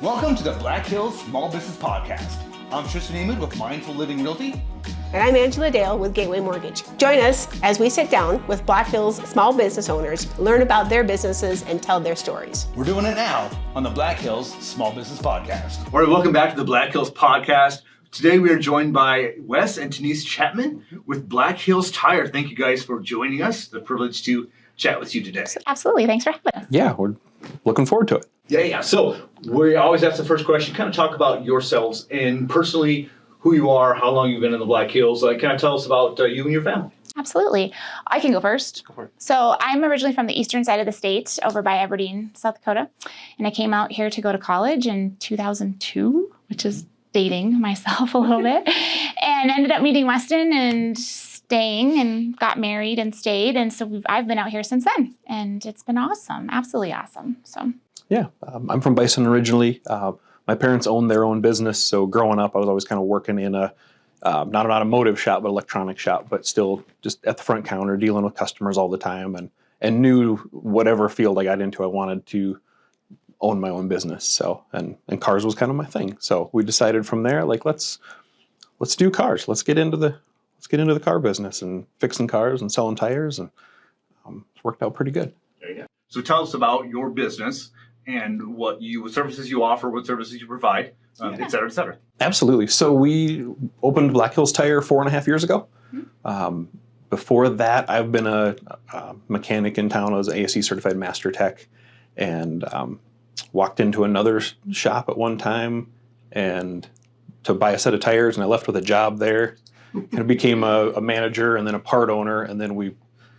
Welcome to the Black Hills Small Business Podcast. I'm Tristan Emond with Mindful Living Realty. And I'm Angelia Dale with Gateway Mortgage. Join us as we sit down with Black Hills small business owners, learn about their businesses, and tell their stories. We're doing it now on the Black Hills Small Business Podcast. All right, welcome back to the Black Hills Podcast. Today we are joined by Weston and Tenise Chapman with Black Hills Tire. Thank you guys for joining us. The privilege to chat with you today. Absolutely. Thanks for having us. Yeah, we're looking forward to it. Yeah. So we always ask the first question, kind of talk about yourselves and personally who you are, how long you've been in the Black Hills. Kind of tell us about you and your family. Absolutely. I can go first. Go for it. So I'm originally from the eastern side of the state, over by Aberdeen, South Dakota. And I came out here to go to college in 2002, which is dating myself a little bit. And ended up meeting Weston and staying and got married and stayed. And so I've been out here since then. And it's been awesome. Absolutely awesome. So. Yeah, I'm from Bison originally. My parents owned their own business, so growing up, I was always kind of working in a, not an automotive shop, but electronic shop, but still just at the front counter, dealing with customers all the time, and knew whatever field I got into, I wanted to own my own business. So, and cars was kind of my thing. So we decided from there, like, let's do cars. Let's get into the car business and fixing cars and selling tires, and it's worked out pretty good. There you go. So tell us about your business and what services you offer, what services you provide, et cetera, et cetera. Absolutely. So we opened Black Hills Tire 4.5 years ago. Before that, I've been a mechanic in town. I was an ASE certified master tech, and walked into another shop at one time and to buy a set of tires, and I left with a job there. Kind of became a manager and then a part owner, and then we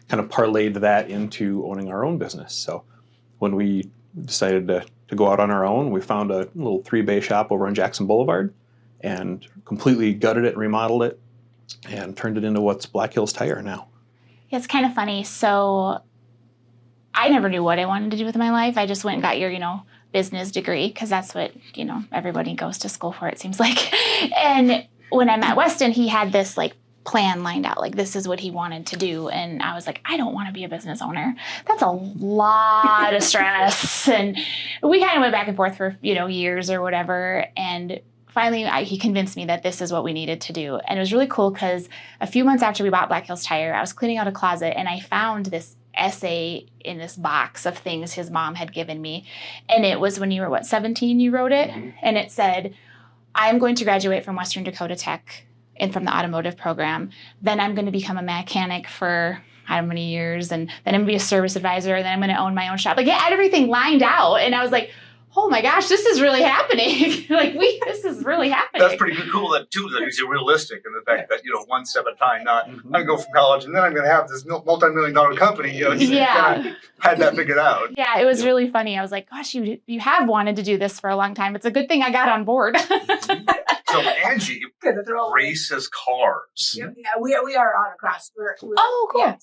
kind of parlayed that into owning our own business. So when we decided to go out on our own, we found a little 3-bay shop over on Jackson Boulevard and completely gutted it, remodeled it, and turned it into what's Black Hills Tire now. It's kind of funny. So I never knew what I wanted to do with my life. I just went and got your, business degree, because that's what, everybody goes to school for, it seems like. And when I met Weston, he had this plan lined out, this is what he wanted to do. And I was like, I don't want to be a business owner. That's a lot of stress. And we kind of went back and forth for, years or whatever. And finally, he convinced me that this is what we needed to do. And it was really cool because a few months after we bought Black Hills Tire, I was cleaning out a closet and I found this essay in this box of things his mom had given me. And it was when you were, 17, you wrote it? Mm-hmm. And it said, I'm going to graduate from Western Dakota Tech and from the automotive program. Then I'm going to become a mechanic for I don't know how many years. And then I'm going to be a service advisor. And then I'm going to own my own shop. I had everything lined out. And I was like, oh my gosh, this is really happening. This is really happening. That's pretty cool that you're realistic in the fact that, one step at a time, not I'm going to go from college and then I'm going to have this multi-million-dollar company. You kind of had that figured out. Yeah, it was really funny. I was like, gosh, you have wanted to do this for a long time. It's a good thing I got on board. So Angie races cars. Yeah, we are autocross. Oh, cool. Yeah,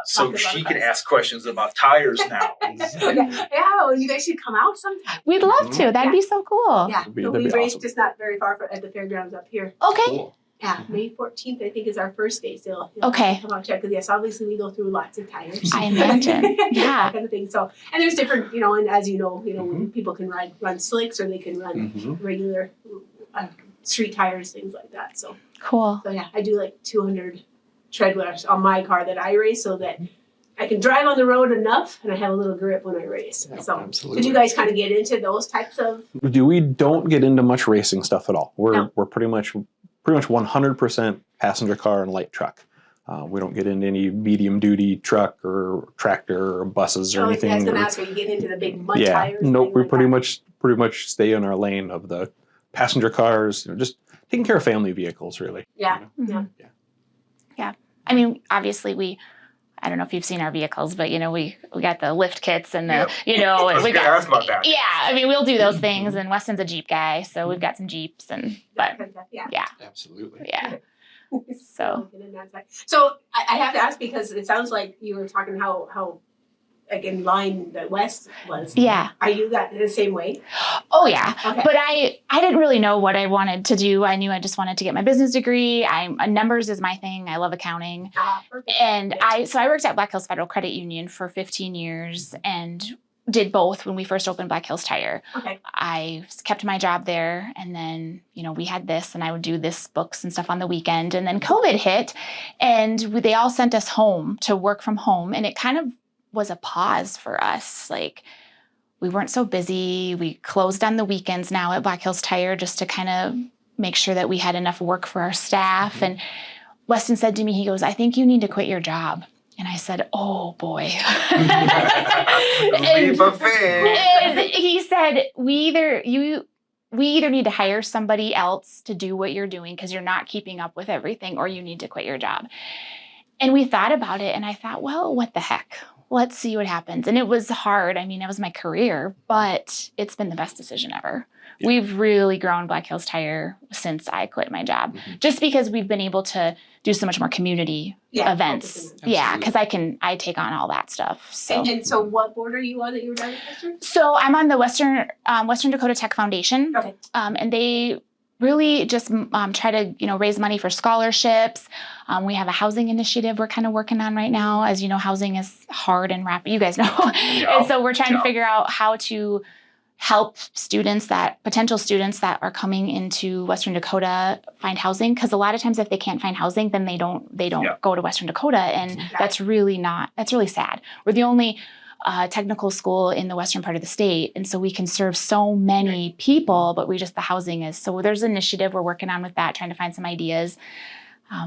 so she can ask questions about tires now. Well, you guys should come out sometime. We'd love to. That'd be so cool. Yeah, That'd be we raced awesome. just not very far at the fairgrounds up here. Okay. Cool. Yeah, May 14th, I think, is our first day still. Okay. Come out check, because yes, obviously we go through lots of tires. I imagine. Yeah. That kind of thing. So, and there's different, and as people can run slicks or they can run regular street tires, things like that. So Cool. So yeah, I do 200 treadwells on my car that I race so that I can drive on the road enough and I have a little grip when I race. Yeah, so absolutely. did you guys kind of get into those types of? We don't get into much racing stuff at all. No. We're pretty much 100% passenger car and light truck. We don't get into any medium duty truck or tractor or buses or anything. I was going to ask, are you getting into the big mud Yeah, tires? nope. We pretty much stay in our lane of the passenger cars. Just taking care of family vehicles, really. Yeah. Mm-hmm. Yeah. I mean, obviously I don't know if you've seen our vehicles, but we got the lift kits and the, I was we going to ask about that. Yeah, I mean, we'll do those things, and Weston's a Jeep guy, so we've got some Jeeps, yeah. Absolutely. Yeah. So I have to ask, because it sounds like you were talking how in line that West was. Yeah. Are you the same way? Oh yeah. Okay. But I didn't really know what I wanted to do. I knew I just wanted to get my business degree. Numbers is my thing. I love accounting. Perfect. And I worked at Black Hills Federal Credit Union for 15 years, and did both when we first opened Black Hills Tire. Okay. I kept my job there, and then, we had this, and I would do this books and stuff on the weekend, and then COVID hit, and they all sent us home to work from home, and it kind of was a pause for us. Like, we weren't so busy. We closed on the weekends now at Black Hills Tire just to kind of make sure that we had enough work for our staff. And Weston said to me, he goes, "I think you need to quit your job." And I said, "Oh boy." Leap of faith. And he said, we either need to hire somebody else to do what you're doing because you're not keeping up with everything, or you need to quit your job. And we thought about it, and I thought, well, what the heck? Let's see what happens. And it was hard. I mean, it was my career, but it's been the best decision ever. Yeah. We've really grown Black Hills Tire since I quit my job, just because we've been able to do so much more community events. Yeah, because I take on all that stuff. So. And so what board are you on that you were down with? So I'm on the Western Dakota Tech Foundation. Okay. And they really just try to, raise money for scholarships. We have a housing initiative we're kind of working on right now. As you know, housing is hard and rapid. You guys know. Yeah. And so we're trying to figure out how to help potential students that are coming into Western Dakota find housing. Because a lot of times if they can't find housing, then they don't go to Western Dakota. And that's really sad. We're the only technical school in the western part of the state, and so we can serve so many people, but the housing is. So there's an initiative we're working on with that, trying to find some ideas.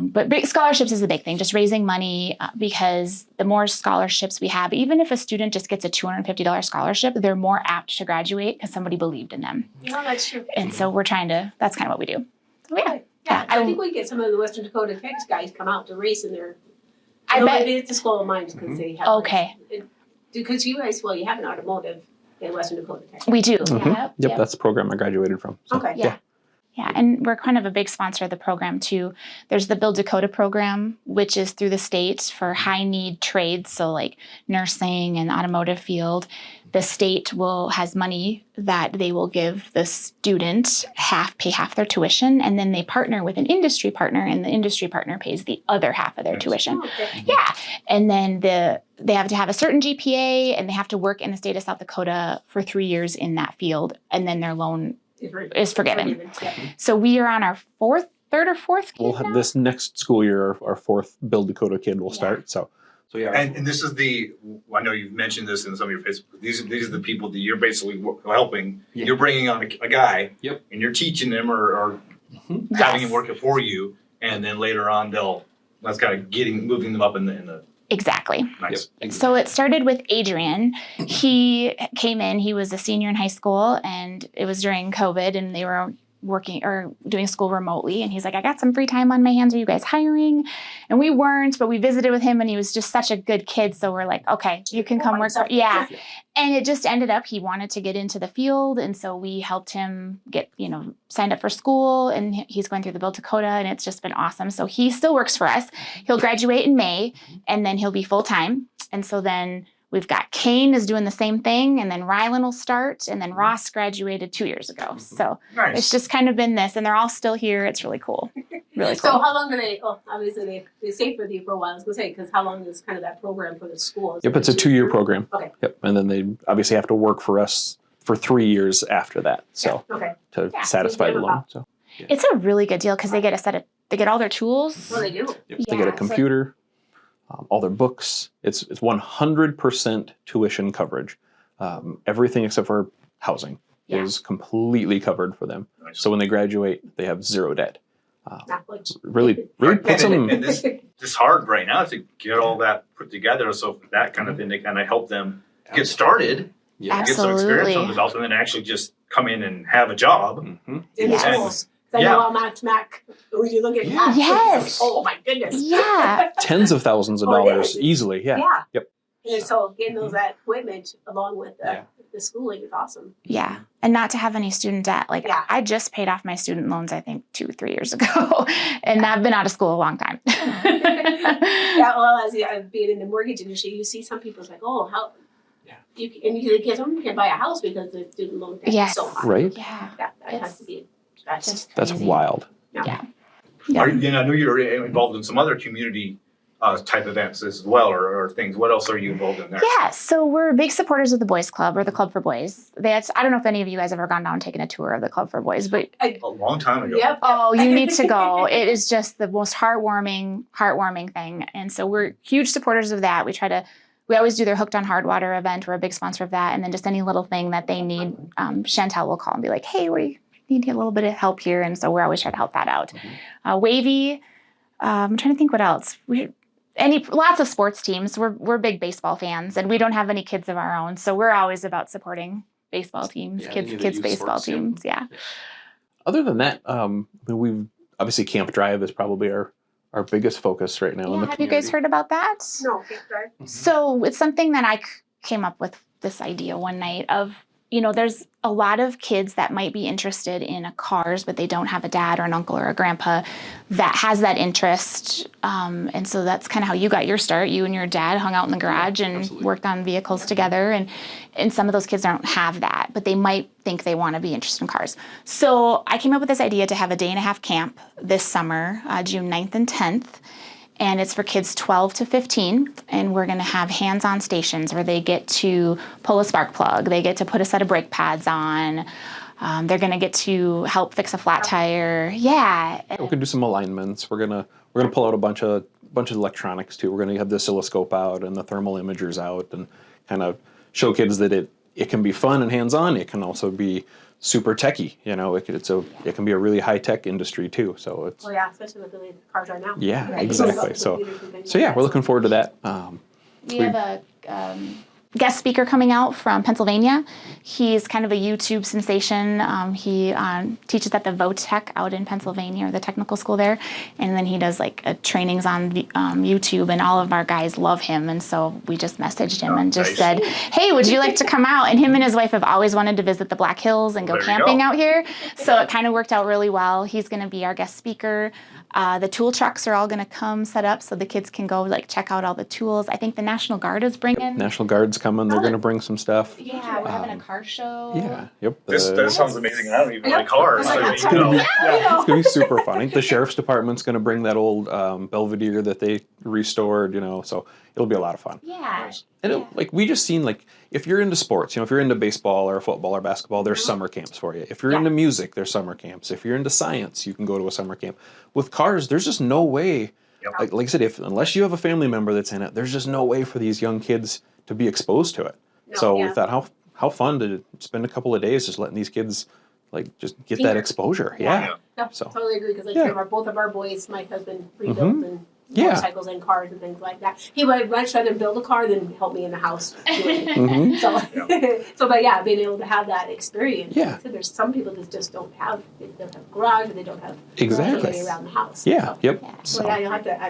But big scholarships is a big thing, just raising money, because the more scholarships we have, even if a student just gets a $250 scholarship, they're more apt to graduate because somebody believed in them. No, that's true. And so that's kind of what we do. So, yeah. I think we get some of the Western Dakota Tech guys come out to race in their. I bet maybe it's a school of mine because they have. Okay. Because you guys, you have an automotive in Western Dakota Tech. We do. Mm-hmm. Yep, that's the program I graduated from. So, okay. Yeah, and we're kind of a big sponsor of the program too. There's the Build Dakota program, which is through the state for high need trades, so like nursing and automotive field. The state has money that they will give the student pay half their tuition, and then they partner with an industry partner, and the industry partner pays the other half of their tuition. Okay. Yeah, and then they have to have a certain GPA, and they have to work in the state of South Dakota for 3 years in that field, and then their loan is forgiven. Yeah. So we are on our third or fourth kid We'll have this next school year, our fourth Build Dakota kid will start. So yeah. And this is I know you've mentioned this in some of your Facebook. These are the people that you're basically helping. Yeah. You're bringing on a guy, and you're teaching them or having him work it for you, and then later on that's kind of moving them up in the. Exactly. Nice. Yep. So it started with Adrian. He came in, he was a senior in high school, and it was during COVID, and they were working or doing school remotely. And he's like, "I got some free time on my hands. Are you guys hiring?" And we weren't, but we visited with him, and he was just such a good kid. So we're like, "Okay, you can come work." Yeah. And it just ended up, he wanted to get into the field. And so we helped him get, signed up for school, and he's going through the Build Dakota, and it's just been awesome. So he still works for us. He'll graduate in May, and then he'll be full-time. And so then we've got Kane is doing the same thing, and then Rylan will start, and then Ross graduated 2 years ago. So It's just kind of been this, and they're all still here. It's really cool. Really cool. So how long do obviously they stay for you for a while. I was going to say, because how long is kind of that program for the school? Yep, it's a 2-year program. Okay. Yep, and then they obviously have to work for us for 3 years after that. So to satisfy the loan. So it's a really good deal because they get they get all their tools. Well, they do. Yep, they get a computer. All their books. It's 100% tuition coverage. Everything except for housing is completely covered for them. Nice. So when they graduate, they have zero debt. Really puts them. And this hard right now to get all that put together. So for that kind of thing, they kind of help them get started, get some experience on the and then actually just come in and have a job. Mm-hmm. Yes. I know how much Mac, when you look at that, yes. Oh my goodness. Yeah. Tens of thousands of dollars easily. Yeah. Yep. And so getting that equipment along with the schooling is awesome. Yeah. And not to have any student debt. I just paid off my student loans, I think 2-3 years ago. And I've been out of school a long time. Well, as being in the mortgage industry, you see some people's like, oh, how... You can buy a house because the student loan debt is so high. Right. Yeah. That has to be... That's wild. Yeah. I know you're involved in some other community type events as well, or things? What else are you involved in there? Yeah, so we're big supporters of the Boys Club, or the Club for Boys. I don't know if any of you guys ever gone down and taken a tour of the Club for Boys, but A long time ago. Yep. oh, you need to go. It is just the most heartwarming thing. And so we're huge supporters of that. We always do their Hooked on Hard Water event. We're a big sponsor of that. And then just any little thing that they need, Chantel will call and be like, hey, we need to get a little bit of help here. And so we're always trying to help that out. Wavy, I'm trying to think what else. Lots of sports teams. We're big baseball fans, and we don't have any kids of our own. So we're always about supporting baseball teams, kids baseball teams. Yeah. Other than that, we've obviously Camp Drive is probably our biggest focus right now. Yeah, in the have you guys heard about that? No, Camp Drive. So it's something that I came up with this idea one night of, there's a lot of kids that might be interested in cars, but they don't have a dad or an uncle or a grandpa that has that interest. And so that's kind of how you got your start. You and your dad hung out in the garage and worked on vehicles together. And some of those kids don't have that, but they might think they want to be interested in cars. So I came up with this idea to have a 1.5-day camp this summer, June 9th and 10th. And it's for kids 12 to 15, and we're going to have hands-on stations where they get to pull a spark plug, they get to put a set of brake pads on, they're going to get to help fix a flat tire. Yeah. We can do some alignments. We're gonna pull out a bunch of electronics too. We're gonna have the oscilloscope out and the thermal imagers out, and kind of show kids that it can be fun and hands-on. It can also be super techy, it can be a really high-tech industry too. So it's especially with the way the cars are now. Yeah, exactly. So yeah, we're looking forward to that. We have a guest speaker coming out from Pennsylvania. He's kind of a YouTube sensation. He teaches at the VOTech out in Pennsylvania, or the technical school there. And then he does trainings on YouTube, and all of our guys love him. And so we just messaged him and just said, hey, would you like to come out? And him and his wife have always wanted to visit the Black Hills and go camping out here. So it kind of worked out really well. He's going to be our guest speaker. The tool trucks are all going to come set up so the kids can go check out all the tools. I think the National Guard is bringing. National Guard's coming. They're going to bring some stuff. Yeah, we're having a car show. Yeah, yep. That sounds amazing. I don't even like cars. It's going to be super fun. The sheriff's department's going to bring that old Belvedere that they restored, so it'll be a lot of fun. Yeah. And we just seen, if you're into sports, if you're into baseball or football or basketball, there's summer camps for you. If you're into music, there's summer camps. If you're into science, you can go to a summer camp. With cars, there's just no way, like I said, unless you have a family member that's in it, there's just no way for these young kids to be exposed to it. We thought, how fun to spend a couple of days just letting these kids just get that exposure. Yeah. No, So totally agree, because both of our boys, my husband rebuilt and motorcycles and cars and things like that. He would much rather build a car than help me in the house doing it. But being able to have that experience. Yeah. So there's some people that just don't have a garage, or they don't have Exactly. around the house. Yeah. So, Yep. So you'll have to.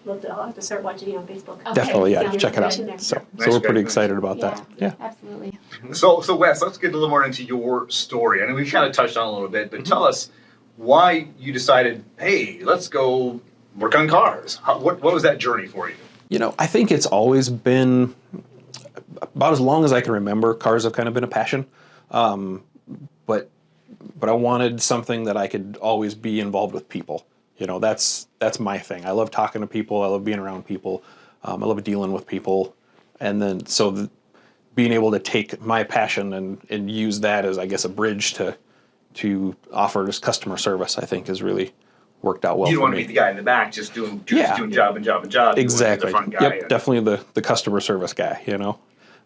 I'll have to start watching you on Facebook. Okay. Definitely, Yeah, check it out. information there. So Nice, we're pretty guys. excited about that. Yeah. Absolutely. So Wes, let's get a little more into your story. I know we've kind of touched on it a little bit, but tell us why you decided, hey, let's go work on cars. What was that journey for you? I think it's always been, about as long as I can remember, cars have kind of been a passion. But I wanted something that I could always be involved with people. That's my thing. I love talking to people. I love being around people. I love dealing with people. And then being able to take my passion and use that as, I guess, a bridge to offer just customer service, I think has really worked out well for me. You don't want to be the guy in the back just doing job and job and job. Exactly. You want to be the front guy. Yep, definitely the customer service guy,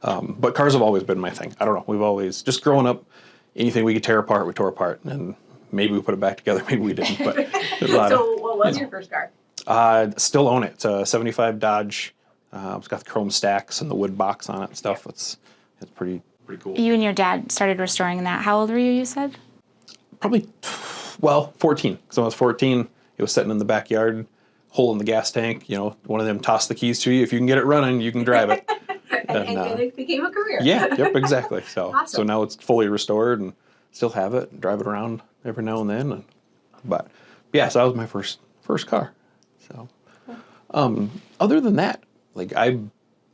But cars have always been my thing. I don't know. We've always, just growing up, anything we could tear apart, we tore apart. And maybe we put it back together, maybe we didn't. But So what was your first car? Still own it. It's a 75 Dodge. It's got the chrome stacks and the wood box on it and stuff. It's pretty cool. You and your dad started restoring that. How old were you said? Probably, 14. So when I was 14, it was sitting in the backyard, hole in the gas tank. One of them tossed the keys to you. If you can get it running, you can drive it. and it became a career. Yeah, yep, exactly. So Awesome. So now it's fully restored and still have it and drive it around every now and then. So that was my first car. So other than that,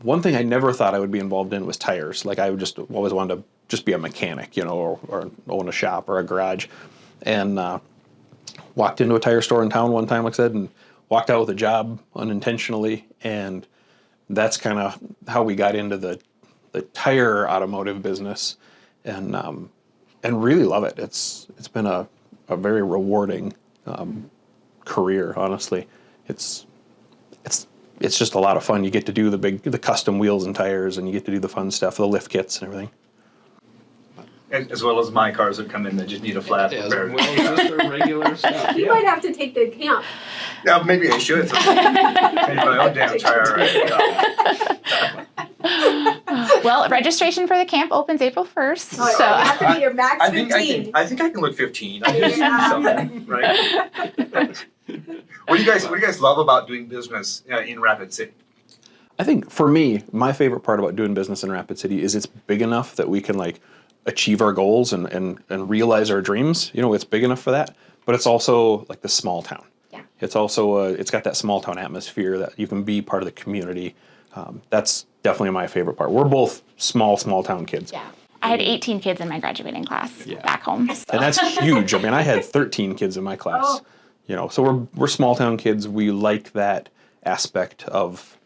one thing I never thought I would be involved in was tires. I would just always wanted to just be a mechanic, or own a shop or a garage. And walked into a tire store in town one time, like I said, and walked out with a job unintentionally And that's kind of how we got into the tire automotive business, and really love it. It's been a very rewarding career, honestly. It's just a lot of fun. You get to do the custom wheels and tires, and you get to do the fun stuff, the lift kits and everything. As well as my cars that come in that just need a flat repair. As well as just the regular stuff. You might have to take the camp. Yeah, maybe I should. Maybe my own damn tire. Well, registration for the camp opens April 1st. Oh, So you have to be your max I think 15. I think I can look 15. I can just do something, right? What do you guys love about doing business in Rapid City? I think for me, my favorite part about doing business in Rapid City is it's big enough that we can like achieve our goals and realize our dreams. You know, it's big enough for that, but it's also like the small town. Yeah. It's also it's got that small town atmosphere that you can be part of the community. That's definitely my favorite part. We're both small town kids. yeah, I had 18 kids in my graduating class back home. So. And that's huge. I mean, I had 13 kids in my class. Oh. You know, so we're small town kids. We like that aspect of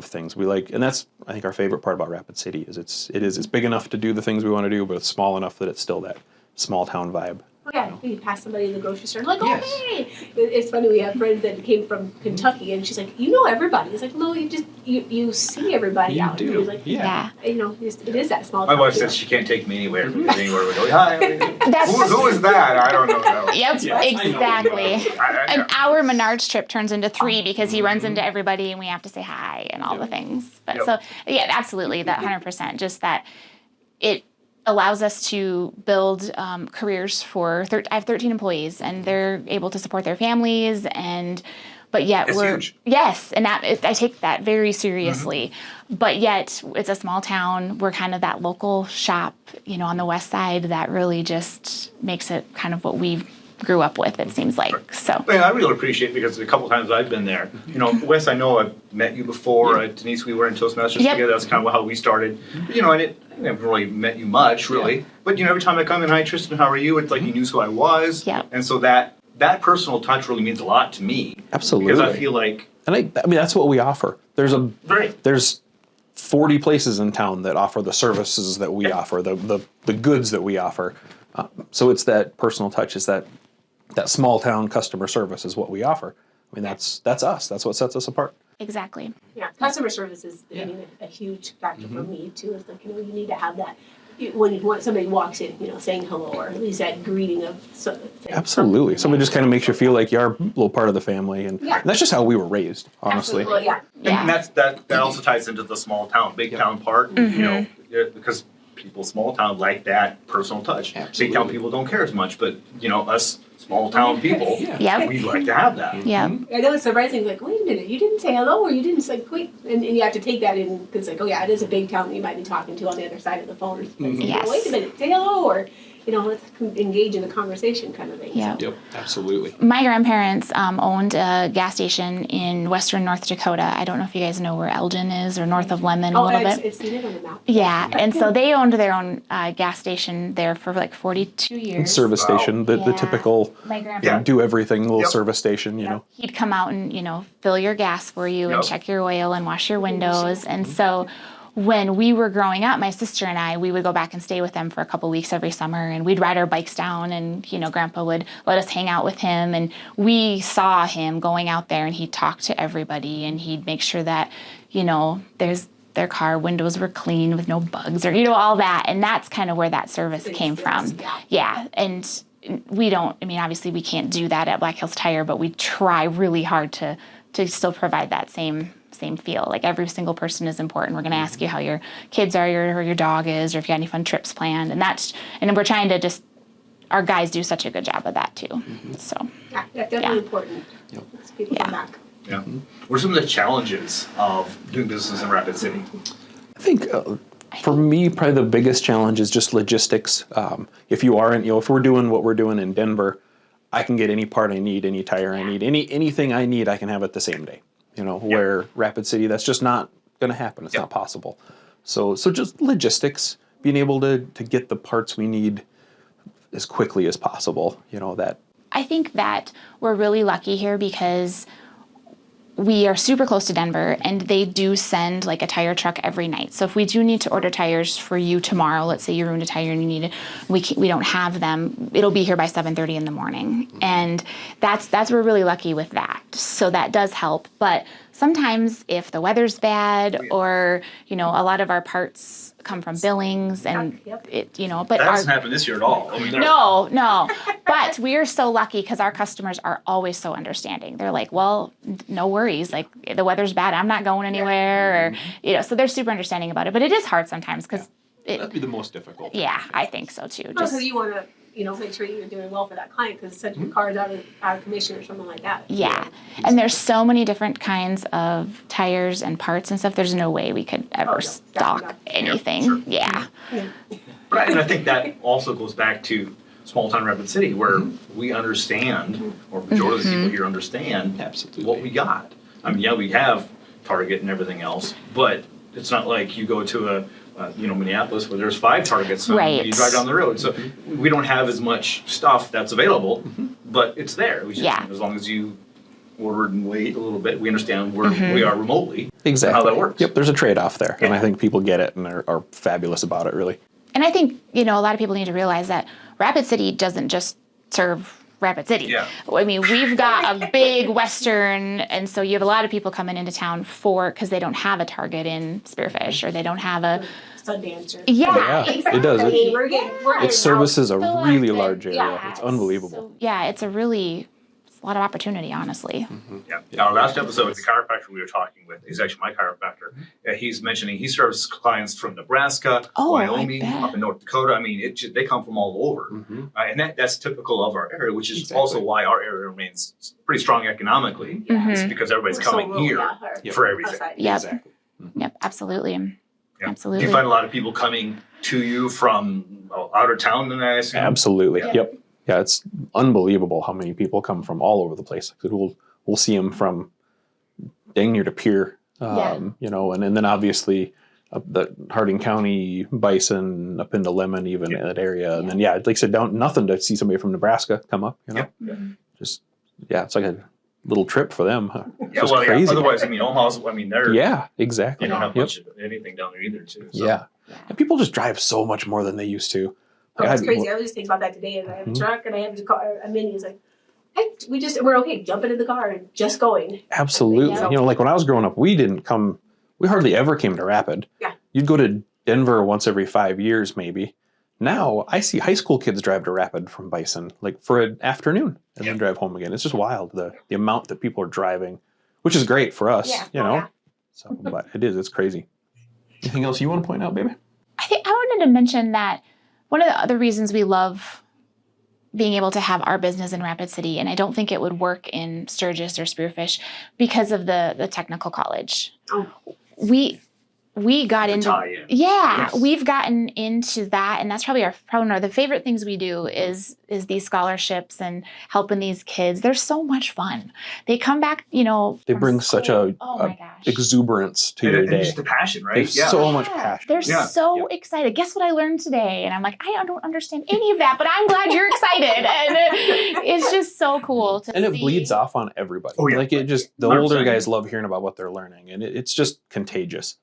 things. We like, and that's I think our favorite part about Rapid City is it's big enough to do the things we want to do, but it's small enough that it's still that small town vibe. Oh, yeah, you pass somebody in the grocery store, like, Yes. oh, hey! It's funny, we have friends that came from Kentucky, and she's like, you know everybody. It's like, no, you see everybody You out. do. And he's like, Yeah. you know, it is that small My town. wife feel. says she can't take me anywhere. Anywhere we go. Hi. That's Who is that? I don't know. That. Yep, Yes, exactly. I- An hour Menards trip turns into 3 because he runs into everybody and we have to say hi and all the things. But Yep. so yeah, absolutely, that 100%. Just that it allows us to build careers for. I have 13 employees and they're able to support their families but yet It's we're huge. yes, and I take that very seriously. But yet it's a small town. We're kind of that local shop, you know, on the west side that really just makes it kind of what we grew up with. It seems like so. I really appreciate it because a couple times I've been there. You know, Wes, I know I've met you before. Denise, we were in Toastmasters Yep. together. That's kind of how we started. But, you know, I never really met you much, really. But, you know, every time I come in, hi, Tristan, how are you? It's like you knew who I was. Yep. And so that personal touch really means a lot to me. Absolutely. Because I feel like... And I mean, that's what we offer. There's Right. 40 places in town that offer the services that we offer, the goods that we offer. So it's that personal touch. It's that small town customer service is what we offer. I mean, that's us. That's what sets us apart. Exactly. Yeah, customer service is I mean, a huge factor for me too. It's like, you know, you need to have that when somebody walks in, you know, saying hello or at least that greeting of. Absolutely. Somebody just kind of makes you feel like you're a little part of the family, and Yeah. that's just how we were raised, honestly. Absolutely, yeah. And that also ties into the small town, big town part, you know, because people small town like that personal touch. Absolutely. Big town people don't care as much, but you know, us small town people, Yep. we like to have that. Yep. I know it's surprising, like, wait a minute, you didn't say hello, or you didn't say, wait, and you have to take that in, because, like, oh yeah, it is a big town that you might be talking to on the other side of the phone. Yes. Wait a minute, say hello, or, you know, let's engage in a conversation kind of thing. Yep. Yep, absolutely. My grandparents owned a gas station in western North Dakota. I don't know if you guys know where Elgin is or north of Lemon a little bit. It's seen it on the map. Yeah, and so they owned their own gas station there for like 42 years. Service station, the Yeah. typical My grandpa, do everything little Yep. service station, you know. he'd come out and, you know, fill your gas for you and Yep. check your oil and wash your windows. And so when we were growing up, my sister and I, we would go back and stay with them for a couple weeks every summer, and we'd ride our bikes down, and, you know, Grandpa would let us hang out with him, and we saw him going out there, and he'd talk to everybody, and he'd make sure that, you know, their car windows were clean with no bugs or, you know, all that. And that's kind of where that service came from. Yeah. And we don't, I mean, obviously we can't do that at Black Hills Tire, but we try really hard to still provide that same feel. Like every single person is important. We're going to ask you how your kids are, or your dog is, or if you got any fun trips planned. And we're trying to just, our guys do such a good job of that too. So. Yeah, that's definitely important. Yep. Because people come back. Yeah. What are some of the challenges of doing business in Rapid City? I think for me, probably the biggest challenge is just logistics. If we're doing what we're doing in Denver, I can get any part I need, any tire I need, anything I need, I can have it the same day. You know, where Rapid City, that's just not going to happen. It's not possible. So just logistics, being able to get the parts we need as quickly as possible. You know, that. I think that we're really lucky here because we are super close to Denver, and they do send like a tire truck every night. So if we do need to order tires for you tomorrow, let's say you ruined a tire and you need it, we don't have them. It'll be here by 7:30 in the morning, and that's we're really lucky with that. So that does help. But sometimes if the weather's bad, or a lot of our parts come from Billings, and it but that hasn't happened this year at all. I mean, no. But we are so lucky because our customers are always so understanding. They're like, well, no worries. Like, the weather's bad, I'm not going anywhere, or so they're super understanding about it. But it is hard sometimes because that'd be the most difficult. Yeah, I think so too. Because you want to make sure you're doing well for that client, because such a car's out of commission or something like that. Yeah, and there's so many different kinds of tires and parts and stuff. There's no way we could ever stock anything. Sure. Yeah. But I think that also goes back to small town Rapid City, where we understand, or majority of the people here understand what we got. I mean, we have Target and everything else, but it's not like you go to Minneapolis where there's 5 Targets when you drive down the road. So we don't have as much stuff that's available, but it's there. We just, as long as you order and wait a little bit, we understand where we are remotely. Exactly. How that works. Yep, there's a trade-off there, and I think people get it and are fabulous about it, really. And I think, a lot of people need to realize that Rapid City doesn't just serve Rapid City. Yeah. I mean, we've got a big Western, and so you have a lot of people coming into town because they don't have a Target in Spearfish, or they don't have a Sundance. Yeah, it does. It services a so really large area. Yeah, it's unbelievable. So, it's a lot of opportunity, honestly. Yeah. Our last episode, the chiropractor we were talking with is actually my chiropractor. He's mentioning he serves clients from Nebraska, Wyoming, up in North Dakota. I mean, they come from all over. And that's typical of our area, which is also why our area remains pretty strong economically. It's because everybody's coming here for everything. Yep. Exactly. Yep, absolutely. Yeah. Absolutely. Do you find a lot of people coming to you from out of town, then I assume? Absolutely. Yep. Yeah, it's unbelievable how many people come from all over the place. We'll see them from dang near to Pier, and then obviously the Harding County, Bison, up into Lemon, even in that area. And then, like I said, nothing to see somebody from Nebraska come up, Just, it's like a little trip for them. Huh? Yeah, well, crazy. Otherwise, Omaha's, they're... Yeah, exactly. They don't have much of anything down there either, too. So. Yeah. And people just drive so much more than they used to. It's crazy. I was just thinking about that today. I have a truck and I have a mini. It's like, we're okay jumping in the car and just going. Absolutely. Like when I was growing up, we hardly ever came to Rapid. Yeah. You'd go to Denver once every 5 years, maybe. Now I see high school kids drive to Rapid from Bison, like for an afternoon, and then drive home again. It's just wild, the amount that people are driving, which is great for us, So, but it's crazy. Anything else you want to point out, baby? I think I wanted to mention that one of the other reasons we love being able to have our business in Rapid City, and I don't think it would work in Sturgis or Spearfish because of the technical college. Oh. We got into tie-in. We've gotten into that, and that's probably one of the favorite things we do is these scholarships and helping these kids. They're so much fun. They come back, They bring such a exuberance to your day. And just the passion, right? There's so much passion. They're so excited. Guess what I learned today? And I'm like, I don't understand any of that, but I'm glad you're excited. And it's just so cool to see. And it bleeds off on everybody. Oh, yeah. Like the older guys love hearing about what they're learning, and it's just contagious.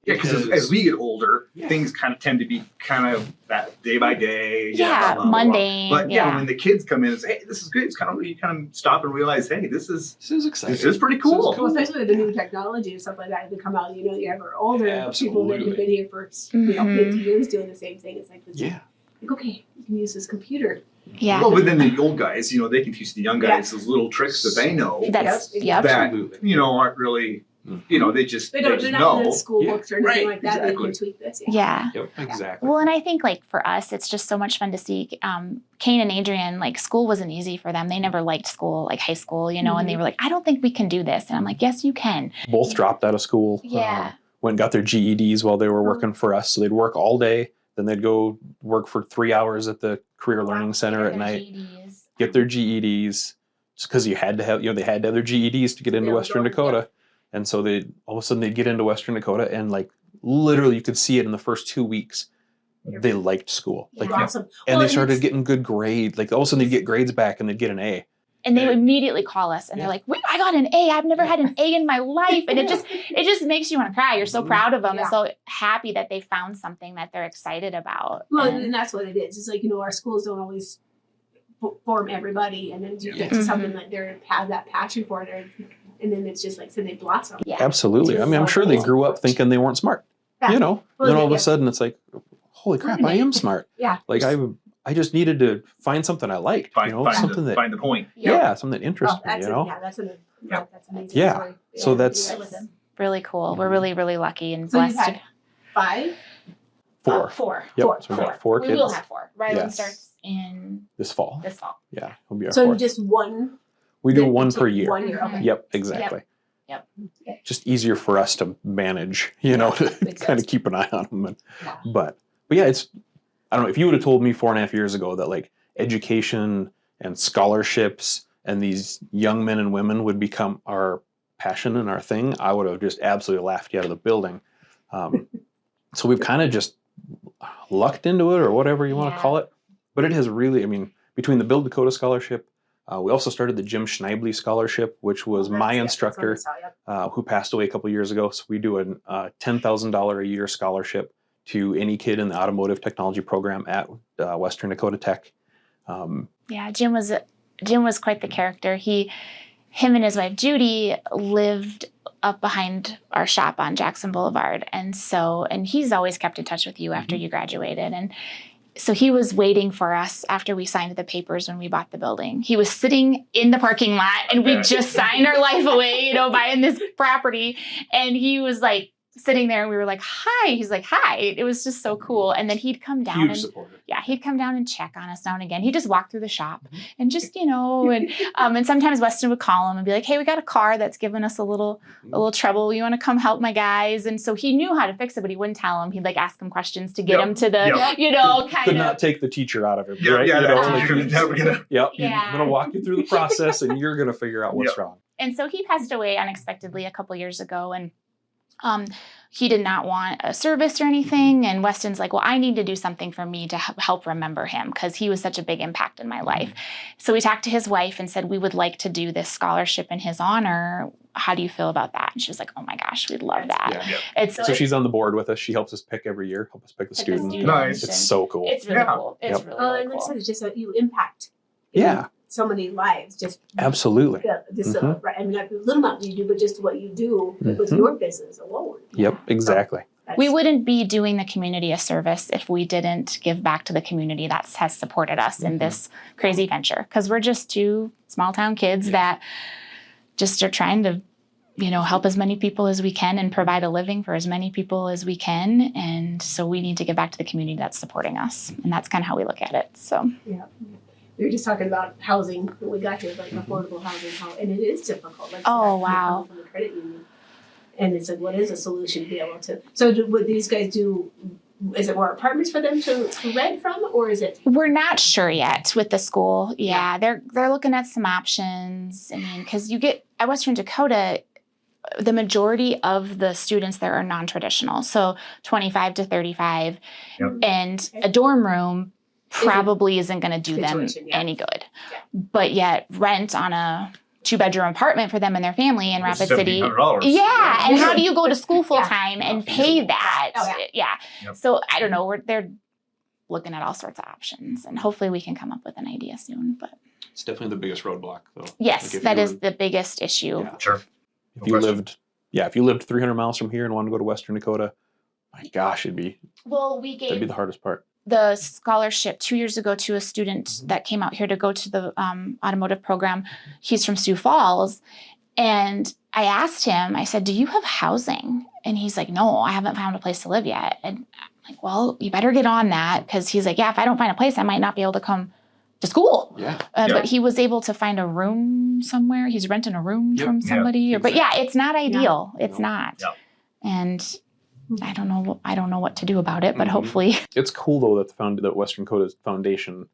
Because as we get older, things kind of tend to be kind of that day by day. Mundane. But when the kids come in and say, hey, this is good, it's kind of, you kind of stop and realize, hey, this is exciting. This is pretty cool. Well, especially with the new technology and stuff like that, they come out, you have our older people that have been here for 50 years doing the same thing. It's like, okay, you can use this computer. Yeah. Well, but then the old guys, they can teach the young guys those little tricks that they know that aren't really... they don't know in school books or anything like that. They can tweak this. Yeah. Yep, exactly. Well, and I think for us, it's just so much fun to see. Kane and Adrian, school wasn't easy for them. They never liked school, high school, and they were like, I don't think we can do this. And I'm like, yes, you can. Both dropped out of school. Yeah. Went and got their GEDs while they were working for us. So they'd work all day. Then they'd go work for 3 hours at the Career Learning Center at night. Get their GEDs. Just because you had to have, they had to have their GEDs to get into Western Dakota. Yeah. And so all of a sudden they'd get into Western Dakota and literally you could see it in the first 2 weeks. They liked school. Awesome. And they started getting good grades. All of a sudden they'd get grades back and they'd get an A. And they immediately call us and they're like, I got an A. I've never had an A in my life. And it just makes you want to cry. You're so proud of them and so happy that they found something that they're excited about. Well, and that's what it is. It's like, our schools don't always form everybody. And then you get to something that they have that passion for it. And then it's just like, so they blossom. Yeah. Absolutely. I mean, I'm sure they grew up thinking they weren't smart, Well, then all of a sudden it's like, holy crap, I am smart. Yeah. Like I just needed to find something I liked, find the point. Yeah, something that interested me, that's amazing. Yeah. Story. So that's really cool. We're really, really lucky and So blessed. you've had 5? 4. 4. Yep. Four. So we've got 4 kids. We will have 4. Rylan Yes. starts in This fall. Yeah. He'll be our So 4th. just one? We do 1 per year. 1 year, okay. Yep, exactly. Yep. Just easier for us to manage, to kind of keep an eye on them. But yeah, I don't know, if you would have told me 4.5 years ago that like education and scholarships and these young men and women would become our passion and our thing, I would have just absolutely laughed you out of the building. So we've kind of just lucked into it or whatever you want to call it. But it has really, between the Build Dakota Scholarship, we also started the Jim Schneibly Scholarship, which was my instructor who passed away a couple years ago. So we do a $10,000 a year scholarship to any kid in the automotive technology program at Western Dakota Tech. Jim was quite the character. Him and his wife Judy lived up behind our shop on Jackson Boulevard, and he's always kept in touch with you after you graduated, and so he was waiting for us after we signed the papers when we bought the building. He was sitting in the parking lot, and we just signed our life away, buying this property, and he was like sitting there and we were like, hi. He's like, hi. It was just so cool. And then he'd come down he'd come down and check on us now and again. He'd just walk through the shop and just, and sometimes Weston would call him and be like, hey, we got a car that's given us a little trouble. You want to come help my guys? And so he knew how to fix it, but he wouldn't tell him. He'd like ask him questions to get him to the, Could not take the teacher out of him, right? I'm going to walk you through the process and you're going to figure out what's wrong. And so he passed away unexpectedly a couple years ago, and he did not want a service or anything. And Weston's like, well, I need to do something for me to help remember him because he was such a big impact in my life. So we talked to his wife and said, we would like to do this scholarship in his honor. How do you feel about that? And she was like, oh my gosh, we'd love that. So she's on the board with us. She helps us pick every year, help us pick the student. Nice. It's so cool. It's really cool. It's really, really and like I cool. said, it's just that you impact. So many lives, just absolutely. Just right. A little amount you do, but just what you do with your business alone. Yep, exactly. We wouldn't be doing the community a service if we didn't give back to the community that has supported us in this crazy venture. Because we're just 2 small town kids that just are trying to, help as many people as we can and provide a living for as many people as we can. And so we need to give back to the community that's supporting us. And that's kind of how we look at it. So We were just talking about housing when we got here, like affordable housing, and it is difficult. Like, wow. From the credit union, and it's like, what is a solution to be able to? So, would these guys do? Is it more apartments for them to rent from, or is it? We're not sure yet with the school. Yeah, they're looking at some options. Because you get at Western Dakota, the majority of the students there are non-traditional, so 25 to 35, and a dorm room probably isn't going to do them any good. But yet rent on a 2-bedroom apartment for them and their family in Rapid City. Yeah. And how do you go to school full time and pay that? So I don't know. They're looking at all sorts of options, and hopefully we can come up with an idea soon. But it's definitely the biggest roadblock, though. Yes, that is the biggest issue. Yeah. Sure. If you lived 300 miles from here and wanted to go to Western Dakota, my gosh, that'd be the hardest part. The scholarship 2 years ago to a student that came out here to go to the automotive program. He's from Sioux Falls. And I asked him, I said, do you have housing? And he's like, no, I haven't found a place to live yet. And I'm like, well, you better get on that. Because he's like, if I don't find a place, I might not be able to come to school. But he was able to find a room somewhere. He's renting a room from somebody. But it's not ideal. It's not. And I don't know what to do about it, but hopefully. It's cool though that Western Dakota's foundation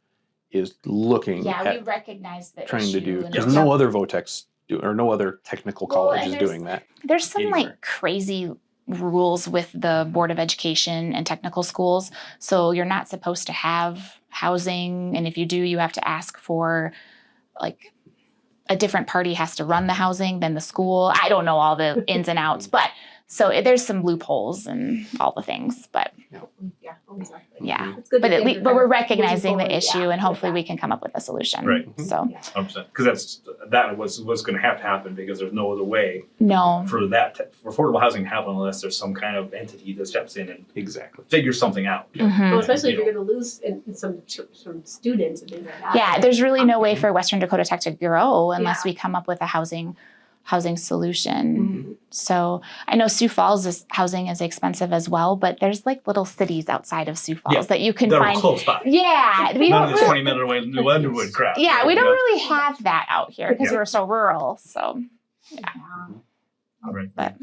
is looking at we recognize that trying to do, because no other Votex do, or no other technical college is doing that. There's some crazy rules with the Board of Education and technical schools. So you're not supposed to have housing, and if you do, you have to ask for a different party has to run the housing than the school. I don't know all the ins and outs, but so there's some loopholes and all the things, but Yeah, exactly. yeah. It's good But that things are but we're kind of recognizing moving the forward, issue, yeah, and hopefully with we that. can come up with a solution. Right. So 100%. Because that was what's going to have to happen, because there's no other way no. for for affordable housing to happen unless there's some kind of entity that steps in and Exactly. figures something out. Mhm. Well, especially if you're going to lose some students and things like that. Yeah, there's really no way for Western Dakota Tech to grow unless Yeah. we come up with a housing solution. Mhm. So I know Sioux Falls housing is expensive as well, but there's like little cities outside of Sioux Falls that you can They're find. close by. Yeah, we None don't of this really, 20-minute away New Underwood crap. yeah, we don't You know? really have that out here because Yeah. we're so rural. So All right. But-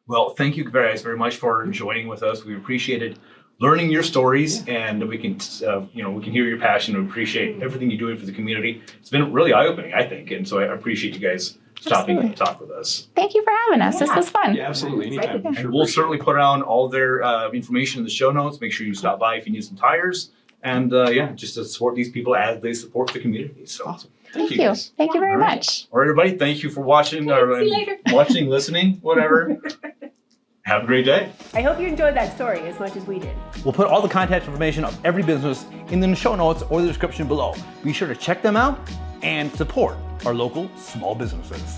Well, thank you guys very much for joining with us. We appreciated learning your stories, and we can, we can hear your passion. We appreciate everything you're doing for the community. It's been really eye-opening, I think, and so I appreciate you guys stopping Absolutely. to talk with us. thank you for having us. This was fun. Yeah, absolutely. Anytime. And And we'll certainly put on all their information in the show notes. Make sure you stop by if you need some tires, and just to support these people as they support the community. So, Awesome. Thank you. Thank you. Guys. Thank you very All right. much. all right, everybody, thank you for watching, or See you later. watching, listening, whatever. Have a great day. I hope you enjoyed that story as much as we did. We'll put all the contact information of every business in the show notes or the description below. Be sure to check them out and support our local small businesses.